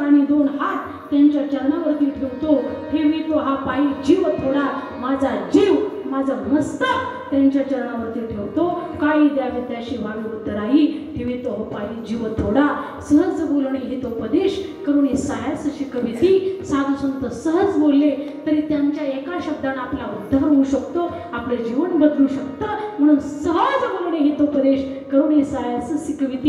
आणि दोन हात त्यांच्या चरणावरती ठेवतो, ठेवितो हा पायी जीव थोडा, माझा जीव माझं मस्तक त्यांच्या चरणावरती ठेवतो, काही द्यावे त्याशी व्हावे उत्तराई, ठेवितो हो पायी जीव थोडा. सहज बोलणे हितोपदेश करून सायास शिकविती. साधू संत सहज बोलले तरी त्यांच्या एका शब्दाने आपला उद्धार होऊ शकतो, आपले जीवन बदलू शकतं. म्हणून सहज बोलणे हितोपदेश करून सायास शिकविती.